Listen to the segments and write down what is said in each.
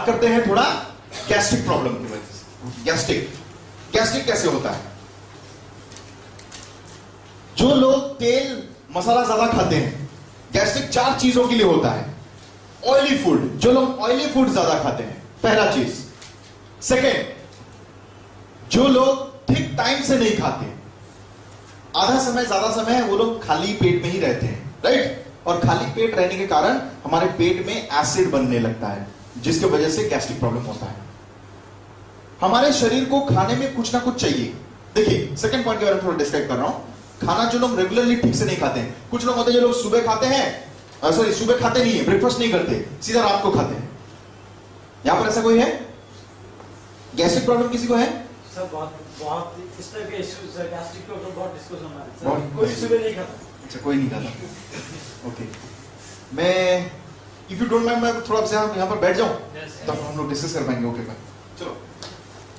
बात करते हैं थोड़ा गैस्ट्रिक प्रॉब्लम की वजह से। गैस्ट्रिक कैसे होता है? जो लोग तेल मसाला ज्यादा खाते हैं, गैस्ट्रिक 4 चीजों के लिए होता है। ऑयली फूड, जो लोग ऑयली फूड ज्यादा खाते हैं, पहला चीज। सेकेंड, जो लोग ठीक टाइम से नहीं खाते, आधा समय ज्यादा समय वो लोग खाली पेट में ही रहते हैं, राइट? और खाली पेट रहने के कारण हमारे पेट में एसिड बनने लगता है, जिसकी वजह से गैस्ट्रिक प्रॉब्लम होता है। हमारे शरीर को खाने में कुछ ना कुछ चाहिए। देखिए, सेकंड पॉइंट के बारे में थोड़ा डिस्क्राइब कर रहा हूं। खाना जो लोग रेगुलरली ठीक से नहीं खाते हैं, कुछ लोग होते हैं जो लोग सुबह खाते हैं, सॉरी सुबह खाते नहीं है, ब्रेकफास्ट नहीं करते, सीधा रात को खाते हैं। यहां पर ऐसा कोई है? गैस्ट्रिक प्रॉब्लम किसी को है? सर बहुत इस तरह के इश्यूज है, गैस्ट्रिक के ऊपर बहुत डिस्कस होना है सर। कोई सुबह नहीं खाता। अच्छा, कोई नहीं खाता। ओके, मैं इफ यू डोंट माइंड मैं थोड़ा सा यहां पर बैठ जाऊं, तब हम लोग डिस्कस कर पाएंगे। ओके भाई, चलो।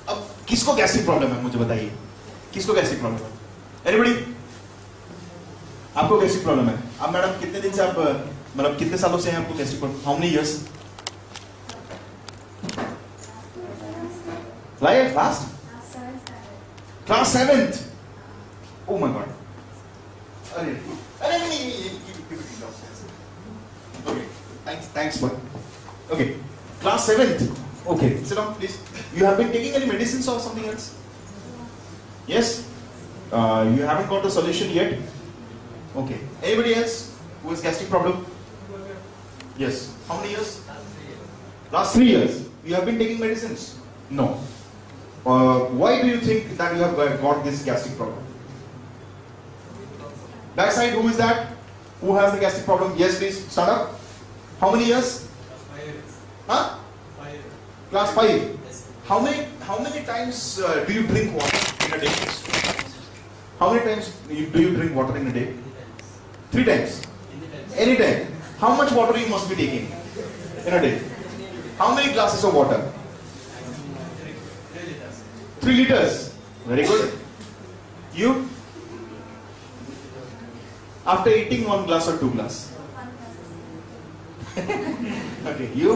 अब किसको गैस्ट्रिक प्रॉब्लम है मुझे बताइए, किसको गैस्ट्रिक प्रॉब्लम है? एनीबॉडी? आपको गैस्ट्रिक प्रॉब्लम है? आप मैडम कितने दिन से, आप मतलब कितने सालों से हैं आपको gastric problem? How many years? Like last class 7th? Oh my God! अरे नहीं, okay, thanks boy. Okay, class 7th. Okay, sit down please. You have been taking any medicines or something else? Yes. You haven't got the solution yet. Okay. Anybody else who has gastric problem? Yes. How many years? Last 3 years. You have been taking medicines? No. Why do you think that you have got this gastric problem? Back side, who is that? Who has the gastric problem? Yes, please stand up. How many years? 5. Huh? 5. Class 5. Yes. How many times do you drink water in a day? How many times do you drink water in a day? 3 times. Any time. How much water you must be taking in a day? How many glasses of water? 3 liters. Very good. You? After eating 1 glass or 2 glass? Okay, you?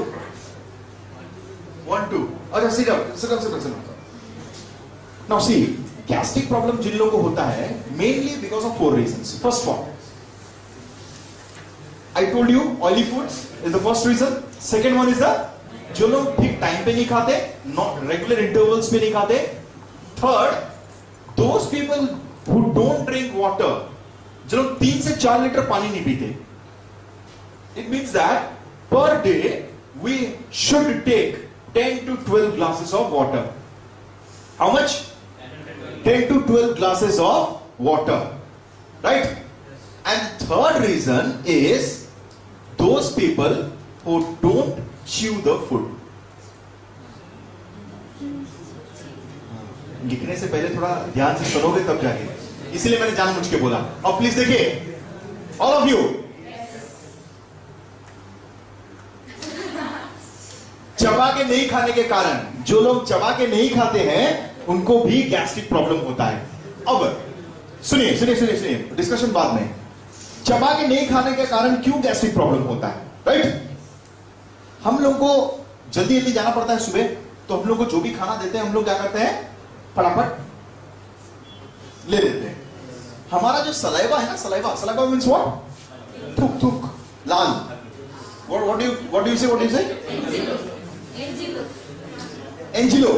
1, 2. Okay, sit down. Now see, gastric problem जिन लोगों को होता है, mainly because of 4 reasons. First one, I told you, oily foods is the first reason. Second one is the जो लोग ठीक time पे नहीं खाते, not regular intervals पे नहीं खाते. Third, those people who don't drink water, जो लोग 3 से 4 लीटर पानी नहीं पीते. It means that per day we should take 10 to 12 glasses of water. How much? 10 to 12 glasses of water, right? And third reason is those people who don't chew the food. लिखने से पहले थोड़ा ध्यान से सुनोगे तब जाके, इसलिए मैंने जानबूझ के बोला. और प्लीज देखिए, ऑल ऑफ यू, चबा के नहीं खाने के कारण, जो लोग चबा के नहीं खाते हैं उनको भी गैस्ट्रिक प्रॉब्लम होता है. अब सुनिए, डिस्कशन बाद में. चबा के नहीं खाने के कारण क्यों गैस्ट्रिक प्रॉब्लम होता है, राइट? हम लोग को जल्दी जाना पड़ता है सुबह, तो हम लोग को जो भी खाना देते हैं हम लोग क्या करते हैं, फटाफट ले लेते हैं. हमारा जो सलाइवा है ना, सलाइवा मींस व्हाट? थूक, लाल. What do you say? Angelo.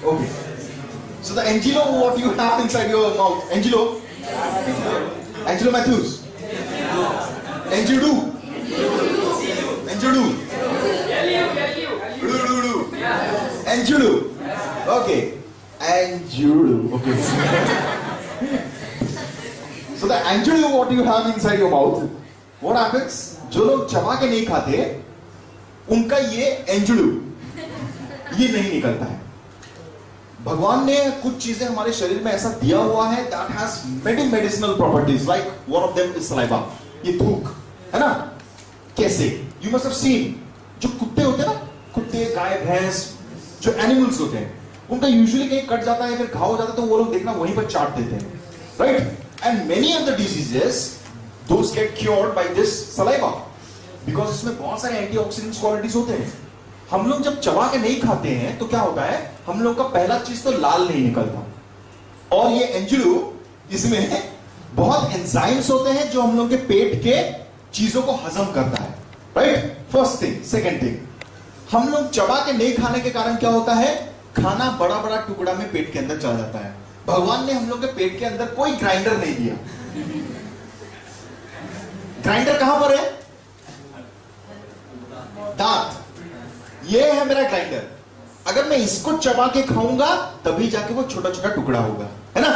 Okay. So the Angelo, what you have inside your mouth? Angelo Matthews. Angelo. Okay. Angelo. Okay. So the Angelo, what you have inside your mouth? What happens? जो लोग चबा के नहीं खाते, उनका ये एंजुलू ये नहीं निकलता है. भगवान ने कुछ चीजें हमारे शरीर में ऐसा दिया हुआ है that has many medicinal properties, like one of them is saliva. ये थूक है ना. कैसे? You must have seen, जो कुत्ते होते हैं ना, कुत्ते, गाय, भैंस, जो एनिमल्स होते हैं, उनका यूजुअली कहीं कट जाता है, फिर घाव हो जाता है, तो वो लोग देखना वहीं पर चाट देते हैं, right? And many of the diseases those get cured by this saliva. Because इसमें बहुत सारे एंटीऑक्सीडेंट्स क्वालिटीज होते हैं। हम लोग जब चबा के नहीं खाते हैं तो क्या होता है, हम लोग का पहला चीज तो लाल नहीं निकलता, और ये एंजुलू, इसमें बहुत एंजाइम्स होते हैं जो हम लोग के पेट के चीजों को हजम करता है, right. First thing. Second thing, हम लोग चबा के नहीं खाने के कारण क्या होता है, खाना बड़ा बड़ा टुकड़ा में पेट के अंदर चला जाता है। भगवान ने हम लोग के पेट के अंदर कोई ग्राइंडर नहीं दिया। ग्राइंडर कहां पर है, दांत। ये है मेरा ग्राइंडर। अगर मैं इसको चबा के खाऊंगा तभी जाके वो छोटा छोटा टुकड़ा होगा, है ना।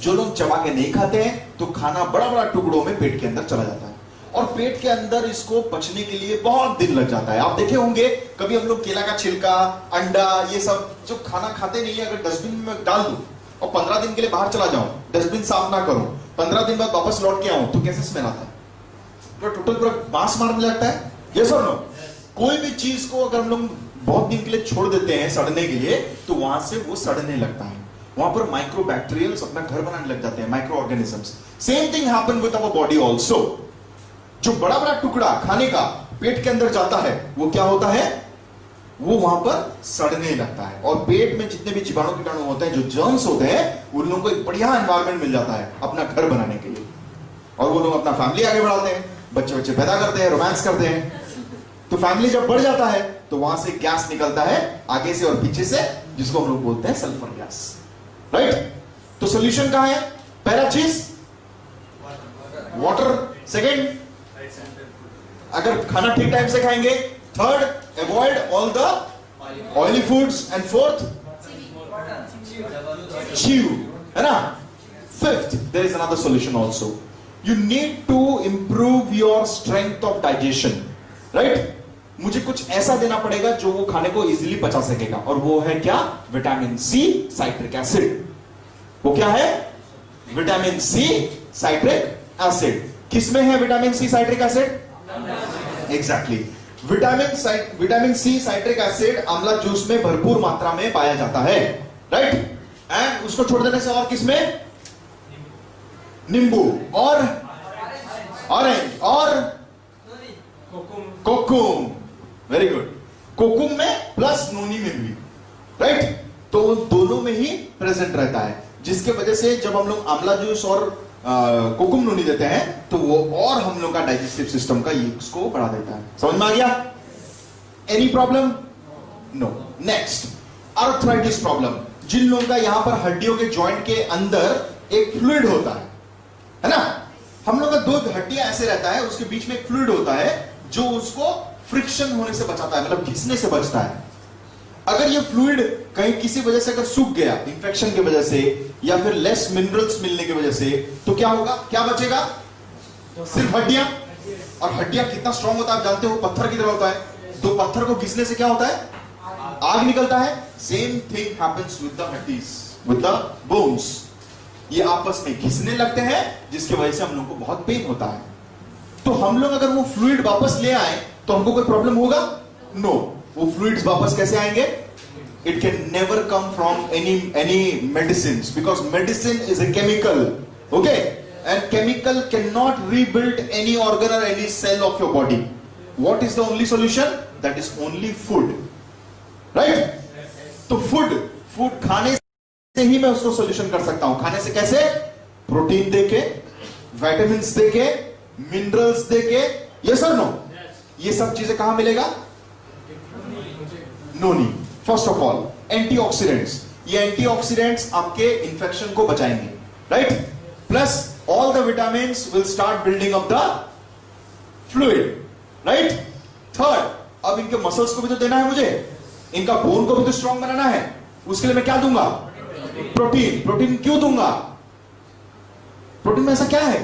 जो लोग चबा के नहीं खाते हैं तो खाना बड़ा बड़ा टुकड़ों में पेट के अंदर चला जाता है, और पेट के अंदर इसको पचने के लिए बहुत दिन लग जाता है। आप देखे होंगे कभी हम लोग केला का छिलका, अंडा, ये सब जो खाना खाते नहीं है, अगर डस्टबिन में डाल दूं और 15 दिन के लिए बाहर चला जाऊं, डस्टबिन साफ ना करूं, 15 दिन बाद वापस लौट के आऊं तो कैसे स्मेल आता है, तो टोटल पूरा बांस मारने लगता है। ये सर नो, कोई भी चीज को अगर हम लोग बहुत दिन के लिए छोड़ देते हैं सड़ने के लिए तो वहां से वो सड़ने लगता है, वहां पर माइक्रो बैक्टीरियल्स अपना घर बनाने लग जाते हैं, microorganisms. Same thing happen with our body also. जो बड़ा बड़ा टुकड़ा खाने का पेट के अंदर जाता है वो क्या होता है, वो वहां पर सड़ने लगता है, और पेट में जितने भी जीवाणु कीटाणु होते हैं, जो जर्म्स होते हैं, उन लोगों को एक बढ़िया एनवायरनमेंट मिल जाता है अपना घर बनाने के लिए, और वो लोग अपना फैमिली आगे बढ़ाते हैं, बच्चे बच्चे पैदा करते हैं, रोमांस करते हैं। तो फैमिली जब बढ़ जाता है तो वहां से गैस निकलता है आगे से और पीछे से, जिसको हम लोग बोलते हैं सल्फर गैस, राइट। तो सोल्यूशन कहां है, पहला चीज वाटर, सेकेंड अगर खाना ठीक टाइम से खाएंगे, third avoid all the oily foods, and fourth chew, है ना। Fifth, there is another solution also, you need to improve your strength of digestion, right. मुझे कुछ ऐसा देना पड़ेगा जो वो खाने को इजीली पचा सकेगा, और वो है क्या, विटामिन सी साइट्रिक एसिड। वो क्या है, विटामिन सी साइट्रिक एसिड। किसमें है vitamin C citric acid, exactly vitamin C citric acid आंवला जूस में भरपूर मात्रा में पाया जाता है, राइट। एंड उसको छोड़ देने से और किसमें, नींबू और ऑरेंज और कोकुम, वेरी गुड। कोकुम में प्लस नोनी में भी, राइट। तो दोनों में ही प्रेजेंट रहता है, जिसके वजह से जब हम लोग आंवला जूस और कोकुम नोनी देते हैं तो वो और हम लोग का डाइजेस्टिव सिस्टम का इसको बढ़ा देता है। समझ में आ गया, any problem, no. Next, arthritis problem. जिन लोगों का यहां पर हड्डियों के जॉइंट के अंदर एक फ्लूइड होता है ना, हम लोग का दो हड्डियां ऐसे रहता है, उसके बीच में एक फ्लूइड होता है जो उसको फ्रिक्शन होने से बचाता है, मतलब घिसने से बचता है। अगर ये फ्लूइड कहीं किसी वजह से अगर सूख गया, इंफेक्शन की वजह से या फिर लेस मिनरल्स मिलने की वजह से, तो क्या होगा, क्या बचेगा, सिर्फ हड्डियां। और हड्डियां कितना स्ट्रांग होता है आप जानते हो, पत्थर की तरह होता है। तो पत्थर को घिसने से क्या होता है, आग निकलता है। Same thing happens with the हड्डीज, विद द बोन्स। ये आपस में घिसने लगते हैं, जिसकी वजह से हम लोग को बहुत पेन होता है। तो हम लोग अगर वो फ्लूइड वापस ले आए तो हमको कोई प्रॉब्लम होगा, नो। वो फ्लूइड्स वापस कैसे आएंगे, it can never come from any medicines, because medicine is a chemical, okay, and chemical can not rebuild any organ और any cell of your body. What is the only solution, that is only food, right. तो food खाने से ही मैं उसको solution कर सकता हूं। खाने से कैसे, प्रोटीन देके, विटामिन्स देके, मिनरल्स देके, यस और नो। ये सब चीजें कहां मिलेगा, नोनी। फर्स्ट ऑफ ऑल एंटीऑक्सीडेंट्स, ये एंटीऑक्सीडेंट्स आपके इंफेक्शन को बचाएंगे, right. Plus all the vitamins will start building up the fluid, right. Third, अब इनके मसल्स को भी तो देना है मुझे, इनका बोन को भी तो स्ट्रांग बनाना है। उसके लिए मैं क्या दूंगा, प्रोटीन। प्रोटीन क्यों दूंगा, प्रोटीन में ऐसा क्या है,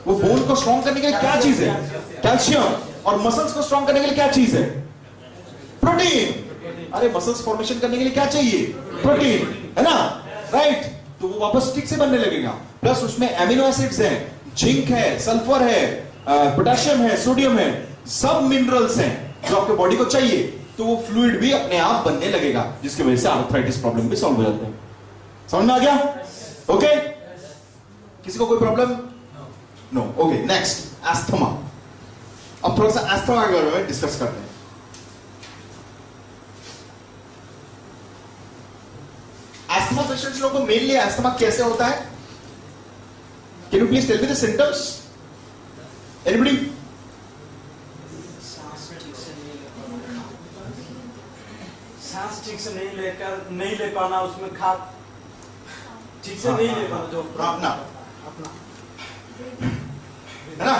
वो बोन को स्ट्रांग करने के लिए क्या चीज है, कैल्शियम। और मसल्स को स्ट्रांग करने के लिए क्या चीज है, प्रोटीन। अरे मसल्स फॉर्मेशन करने के लिए क्या चाहिए, प्रोटीन, है ना, राइट। तो वो वापस ठीक से बनने लगेगा। प्लस उसमें एमिनो एसिड्स हैं, जिंक है, सल्फर है, पोटेशियम है, सोडियम है, सब मिनरल्स हैं जो आपके बॉडी को चाहिए। तो वो फ्लूइड भी अपने आप बनने लगेगा, जिसकी वजह से आर्थराइटिस प्रॉब्लम भी सॉल्व हो जाते हैं। समझ में आ गया, ओके। किसी को कोई problem, no, okay. Next, asthma. अब थोड़ा सा एस्थमा के बारे में डिस्कस करते हैं। एस्थमा पेशेंट्स लोगों को मेनली एस्थमा कैसे होता है? Can you please tell me the symptoms? Anybody? सांस ठीक से नहीं ले पाना, उसमें खा ठीक से नहीं ले पाना, जो हाफना है ना,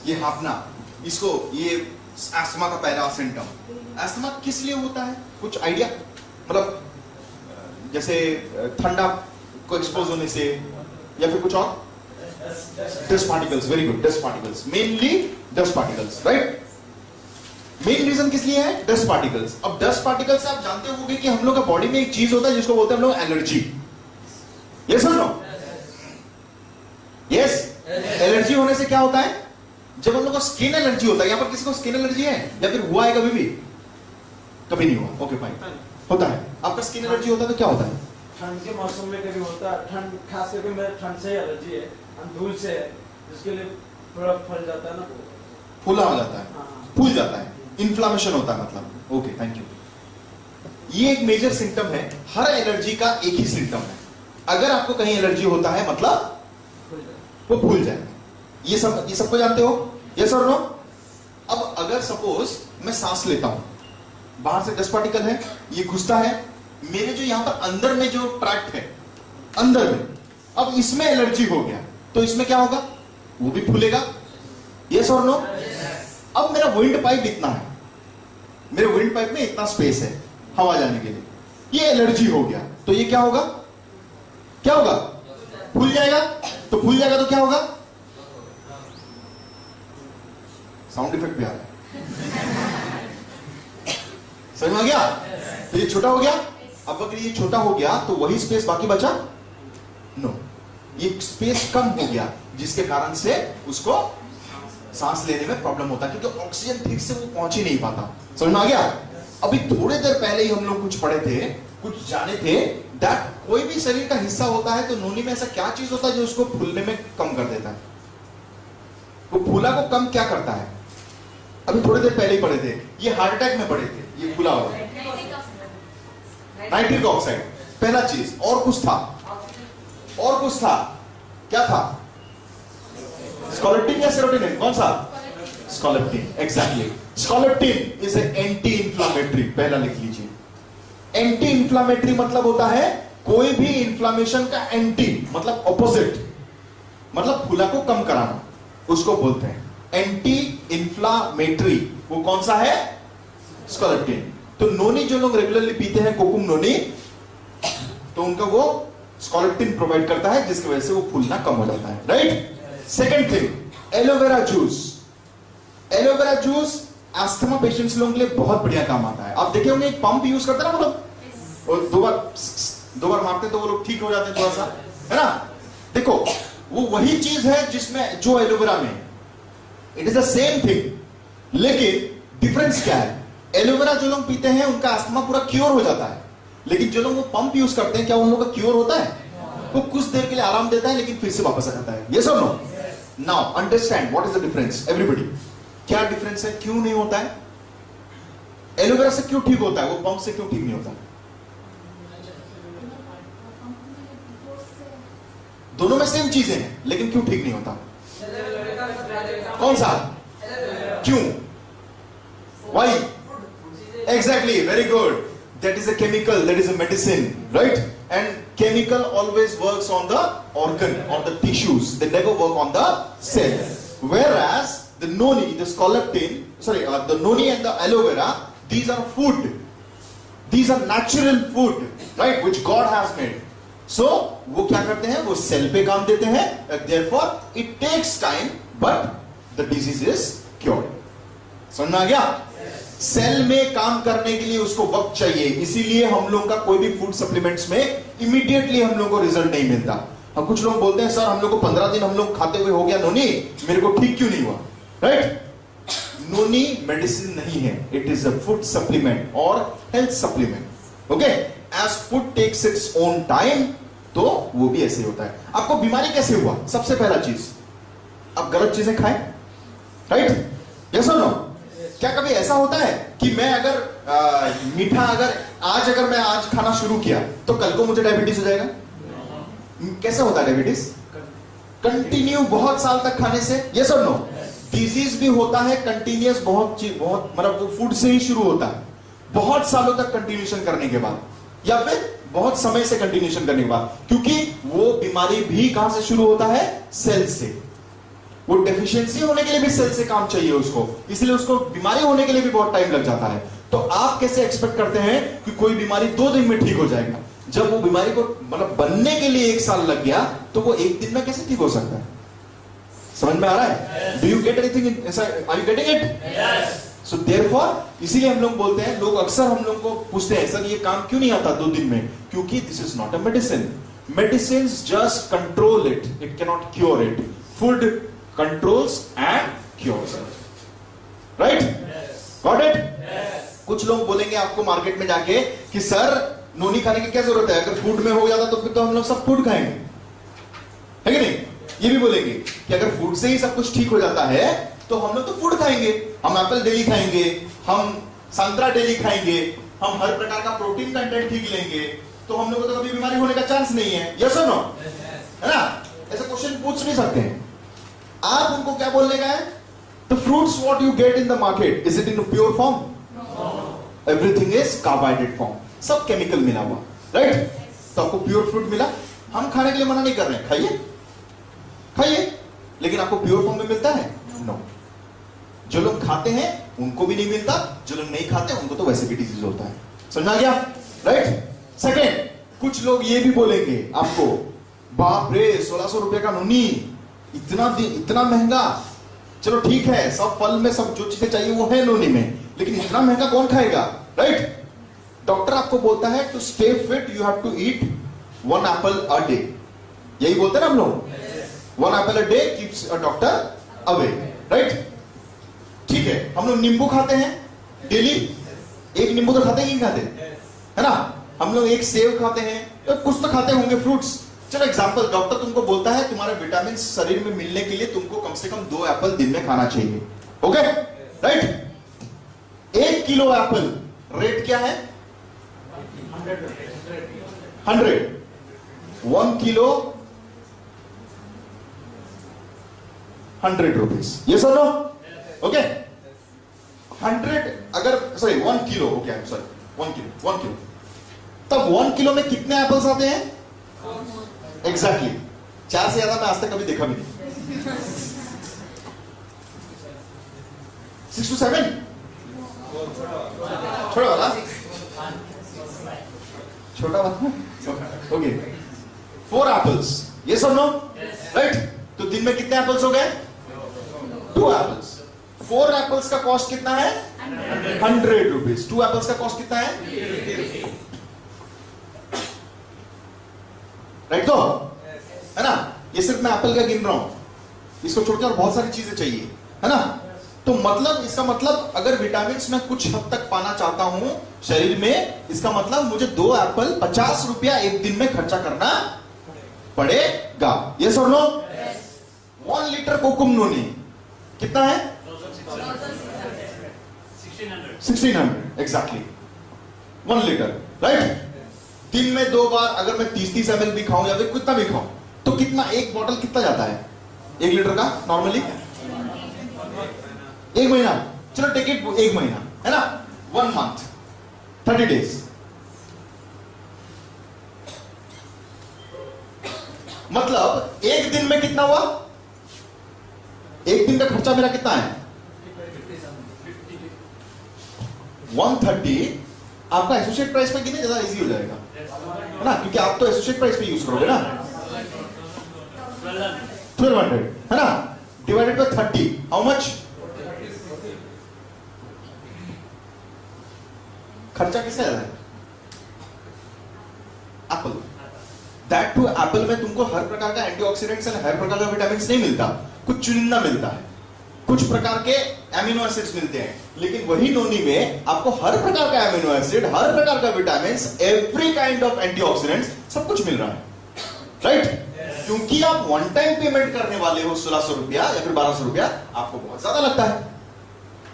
ये हाफना, इसको ये एस्थमा का पहला सिम्टम। एस्थमा किस लिए होता है, कुछ आइडिया? मतलब जैसे ठंडा को एक्सपोज होने से या फिर कुछ और? Dust particles, very good, dust particles, mainly dust particles, right? Main reason किस लिए है? Dust particles. अब डस्ट पार्टिकल्स आप जानते होंगे कि हम लोग का बॉडी में एक चीज होता है जिसको बोलते हैं हम लोग एलर्जी। यस और नो? यस, एलर्जी होने से क्या होता है? जब हम लोग को स्किन एलर्जी होता है, यहां पर किसी को स्किन एलर्जी है या फिर हुआ है कभी भी? कभी नहीं हुआ, ओके फाइन। होता है, आपका स्किन एलर्जी होता है तो क्या होता है? ठंड के मौसम में कभी होता है, ठंड खास करके मेरे ठंड से एलर्जी है, धूल से है, जिसके लिए थोड़ा फल जाता है ना, फूला हो जाता है, फूल जाता है, इन्फ्लामेशन होता है मतलब। Okay, thank you. ये एक मेजर सिम्टम है, हर एलर्जी का एक ही सिम्टम है। अगर आपको कहीं एलर्जी होता है मतलब वो फूल जाएगा। ये सबको जानते हो? यस और नो? अब अगर सपोज मैं सांस लेता हूं, बाहर से डस्ट पार्टिकल है, ये घुसता है मेरे जो यहां पर अंदर में जो ट्रैक्ट है अंदर में, अब इसमें एलर्जी हो गया तो इसमें क्या होगा? वो भी फूलेगा। यस और नो? अब मेरा विंड पाइप इतना है, मेरे विंड पाइप में इतना स्पेस है हवा जाने के लिए, ये एलर्जी हो गया तो ये क्या होगा? क्या होगा? फूल जाएगा। तो फूल जाएगा तो क्या होगा? साउंड इफेक्ट भी आ रहा है, समझ में आ गया? तो ये छोटा हो गया। अब अगर ये छोटा हो गया तो वही स्पेस बाकी बचा? नो, ये स्पेस कम हो गया जिसके कारण से उसको सांस लेने में प्रॉब्लम होता है, क्योंकि ऑक्सीजन ठीक से वो पहुंच ही नहीं पाता। समझ में आ गया? अभी थोड़ी देर पहले ही हम लोग कुछ पढ़े थे, कुछ जाने थे, दैट कोई भी शरीर का हिस्सा होता है तो नोनी में ऐसा क्या चीज होता है जो उसको फूलने में कम कर देता है? वो फूला को कम क्या करता है? अभी थोड़ी देर पहले ही पढ़े थे, ये हार्ट अटैक में पढ़े थे, ये फूला हुआ नाइट्रिक ऑक्साइड, पहला चीज। और कुछ था, और कुछ था, क्या था? स्कोलेप्टिन या सेरोटोनिन? कौन सा? स्कोलेप्टिन, एग्जैक्टली। स्कोलेप्टिन इज एंटी इंफ्लामेटरी, पहला लिख लीजिए। एंटी इंफ्लामेटरी मतलब होता है कोई भी इंफ्लामेशन का एंटी, मतलब ऑपोजिट, मतलब फूला को कम कराना, उसको बोलते हैं एंटी इंफ्लामेटरी। वो कौन सा है? स्कोलेप्टिन। तो नोनी जो लोग रेगुलरली पीते हैं, कोकुम नोनी, तो उनका वो स्कोलेप्टिन प्रोवाइड करता है, जिसकी वजह से वो फूलना कम हो जाता है, right? Second thing, aloe vera juice. Aloe vera juice asthma patients लोगों के लिए बहुत बढ़िया काम आता है। आप देखे होंगे एक पंप यूज करते हैं ना, मतलब और दो बार मारते तो वो लोग ठीक हो जाते हैं थोड़ा सा, है ना? देखो वो वही चीज है जिसमें जो एलोवेरा में, it is the same thing, लेकिन डिफरेंस क्या है? एलोवेरा जो लोग पीते हैं उनका अस्थमा पूरा क्योर हो जाता है, लेकिन जो लोग वो पंप यूज करते हैं, क्या उन लोगों का क्योर होता है? वो कुछ देर के लिए आराम देता है लेकिन फिर से वापस आ जाता है। यस और no? Now understand what is the difference everybody. क्या डिफरेंस है? क्यों नहीं होता है? एलोवेरा से क्यों ठीक होता है, वो पंप से क्यों ठीक नहीं होता? दोनों में सेम चीजें हैं लेकिन क्यों ठीक नहीं होता? कौन सा? क्यों? Why? Exactly, very good. That is a chemical, that is a medicine, right? And chemical always works on the organ or the tissues. They never work on the cell. Whereas the noni, the scoleptin, the noni and the aloe vera, these are food. These are natural food, right? Which God has made. So वो क्या करते हैं? वो cell पे काम देते हैं. Therefore, it takes time, but the disease is cured. समझ में आ गया? सेल में काम करने के लिए उसको वक्त चाहिए, इसीलिए हम लोग का कोई भी फूड सप्लीमेंट्स में इमीडिएटली हम लोग को रिजल्ट नहीं मिलता। हम कुछ लोग बोलते हैं सर हम लोग को 15 दिन हम लोग खाते हुए हो गया नोनी, मेरे को ठीक क्यों नहीं हुआ? राइट? नोनी मेडिसिन नहीं है, it is a food supplement और health supplement. Okay, as food takes its own time, तो वो भी ऐसे होता है। आपको बीमारी कैसे हुआ? सबसे पहला चीज, आप गलत चीजें खाएं, राइट? यस और नो? क्या कभी ऐसा होता है कि मैं अगर मीठा अगर मैं आज खाना शुरू किया तो कल को मुझे डायबिटीज हो जाएगा? कैसे होता है डायबिटीज? कंटिन्यू बहुत साल तक खाने से। यस और नो? डिजीज भी होता है कंटिन्यूस, बहुत मतलब वो फूड से ही शुरू होता है, बहुत सालों तक कंटिन्यूशन करने के बाद, या फिर बहुत समय से कंटिन्यूशन करने के बाद, क्योंकि वो बीमारी भी कहां से शुरू होता है? सेल से। वो डेफिशिएंसी होने के लिए भी सेल से काम चाहिए उसको, इसलिए उसको बीमारी होने के लिए भी बहुत टाइम लग जाता है। तो आप कैसे एक्सपेक्ट करते हैं कि कोई बीमारी 2 दिन में ठीक हो जाएगा? जब वो बीमारी को मतलब बनने के लिए 1 साल लग गया, तो वो 1 दिन में कैसे ठीक हो सकता है? समझ में आ रहा है? Do you get anything inside? Are you getting it? Yes. So therefore इसीलिए हम लोग बोलते हैं, लोग अक्सर हम लोग को पूछते हैं, सर ये काम क्यों नहीं आता 2 दिन में? क्योंकि this is not a medicine. Medicines just control it, it can not cure it. Food controls and cures, right? Got it? कुछ लोग बोलेंगे आपको मार्केट में जाके कि सर नोनी खाने की क्या जरूरत है, अगर फूड में हो जाता तो फिर तो हम लोग सब फूड खाएंगे, है कि नहीं? ये भी बोलेंगे कि अगर फूड से ही सब कुछ ठीक हो जाता है तो हम लोग तो फूड खाएंगे, हम एप्पल डेली खाएंगे, हम संतरा डेली खाएंगे, हम हर प्रकार का प्रोटीन कंटेंट ठीक लेंगे, तो हम लोग को तो कभी बीमारी होने का चांस नहीं है। यस और नो? है ना? ऐसे क्वेश्चन पूछ नहीं सकते हैं आप। उनको क्या बोलने का है? The fruits what you get in the market, is it in pure form? Everything is carbohydrate form, सब केमिकल मिला हुआ, राइट? तो आपको प्योर फ्रूट मिला, हम खाने के लिए मना नहीं कर रहे हैं, खाइए खाइए, लेकिन आपको प्योर फॉर्म में मिलता है? नो। जो लोग खाते हैं उनको भी नहीं मिलता, जो लोग नहीं खाते उनको तो वैसे भी डिजीज होता है। समझ आ गया? राइट? सेकेंड, कुछ लोग ये भी बोलेंगे आपको, बाप रे 1600 रुपए का नूनी, इतना महंगा। चलो ठीक है, सब फल में सब जो चीजें चाहिए वो है नूनी में, लेकिन इतना महंगा कौन खाएगा? राइट? डॉक्टर आपको बोलता है to stay fit you have to eat 1 apple a day. यही बोलते हैं ना हम लोग, 1 apple a day keeps a doctor away, right? ठीक है, हम लोग नींबू खाते हैं डेली, एक नींबू तो खाते ही नहीं खाते, है ना? हम लोग एक सेब खाते हैं, तो कुछ तो खाते होंगे फ्रूट्स। चलो एग्जांपल, डॉक्टर तुमको बोलता है तुम्हारे विटामिन शरीर में मिलने के लिए तुमको कम से कम 2 एप्पल दिन में खाना चाहिए, okay? Right? 1 kilo Apple rate क्या है? 100। 1 किलो 100 रुपीज। यस और नो? ओके? 100 अगर sorry 1 kilo, okay I am sorry 1 kilo, तब 1 किलो में कितने एप्पल्स आते हैं? एग्जैक्टली 4 से ज्यादा मैं आज तक कभी देखा भी नहीं। 6 to 7 छोटा वाला, छोटा वाला, ओके। 4 एप्पल्स, यस और नो? राइट? तो दिन में कितने एप्पल्स हो गए? 2 एप्पल्स। 4 एप्पल्स का कॉस्ट कितना है? 100 रुपीज। 2 एप्पल्स का कॉस्ट कितना है? राइट? तो है ना? ये सिर्फ मैं एप्पल का गिन रहा हूं, इसको छोड़कर बहुत सारी चीजें चाहिए, है ना? तो मतलब इसका मतलब अगर विटामिन्स मैं कुछ हद तक पाना चाहता हूं शरीर में, इसका मतलब मुझे 2 एप्पल 50 रुपया एक दिन में खर्चा करना पड़ेगा। यस और नो? 1 लीटर कोकुम नोनी कितना है? 1600 एग्जैक्टली 1 लीटर, राइट? दिन में 2 बार अगर मैं 30-30 ml भी खाऊं या फिर कितना भी खाऊं, तो कितना, एक बॉटल कितना जाता है 1 लीटर का नॉर्मली? 1 महीना। चलो टेक इट 1 महीना, है ना? 1 मंथ 30 डेज। मतलब एक दिन में कितना हुआ? एक दिन का खर्चा मेरा कितना है? 130। आपका एसोसिएट प्राइस पे गिने ज्यादा इजी हो जाएगा, है ना? क्योंकि आप तो एसोसिएट प्राइस पे यूज करोगे ना। 1200, है ना? Divided by 30, how much? खर्चा किससे ज्यादा है? एप्पल। दैट टू एप्पल में तुमको हर प्रकार का एंटीऑक्सीडेंट्स एंड हर प्रकार का विटामिन नहीं मिलता, कुछ चुनिंदा मिलता है, कुछ प्रकार के एमिनो एसिड्स मिलते हैं, लेकिन वही नोनी में आपको हर प्रकार का एमिनो एसिड, हर प्रकार का vitamin, every kind of antioxidants सब कुछ मिल रहा है, राइट? क्योंकि आप वन टाइम पेमेंट करने वाले हो 1600 रुपया या फिर 1200 रुपया, आपको बहुत ज्यादा लगता है,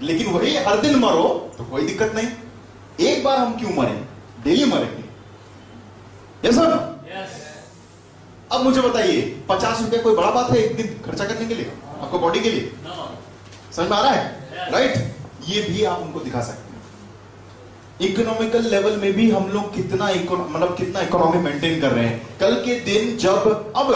लेकिन वही हर दिन मरो तो कोई दिक्कत नहीं। एक बार हम क्यों मरें, डेली मरेंगे। Yes sir. अब मुझे बताइए 50 रुपए कोई बड़ा बात है एक दिन खर्चा करने के लिए आपको बॉडी के लिए? समझ में आ रहा है? राइट। ये भी आप उनको दिखा सकते हैं। इकोनॉमिकल लेवल में भी हम लोग कितना मतलब कितना इकोनॉमी मेंटेन कर रहे हैं। कल के दिन जब अब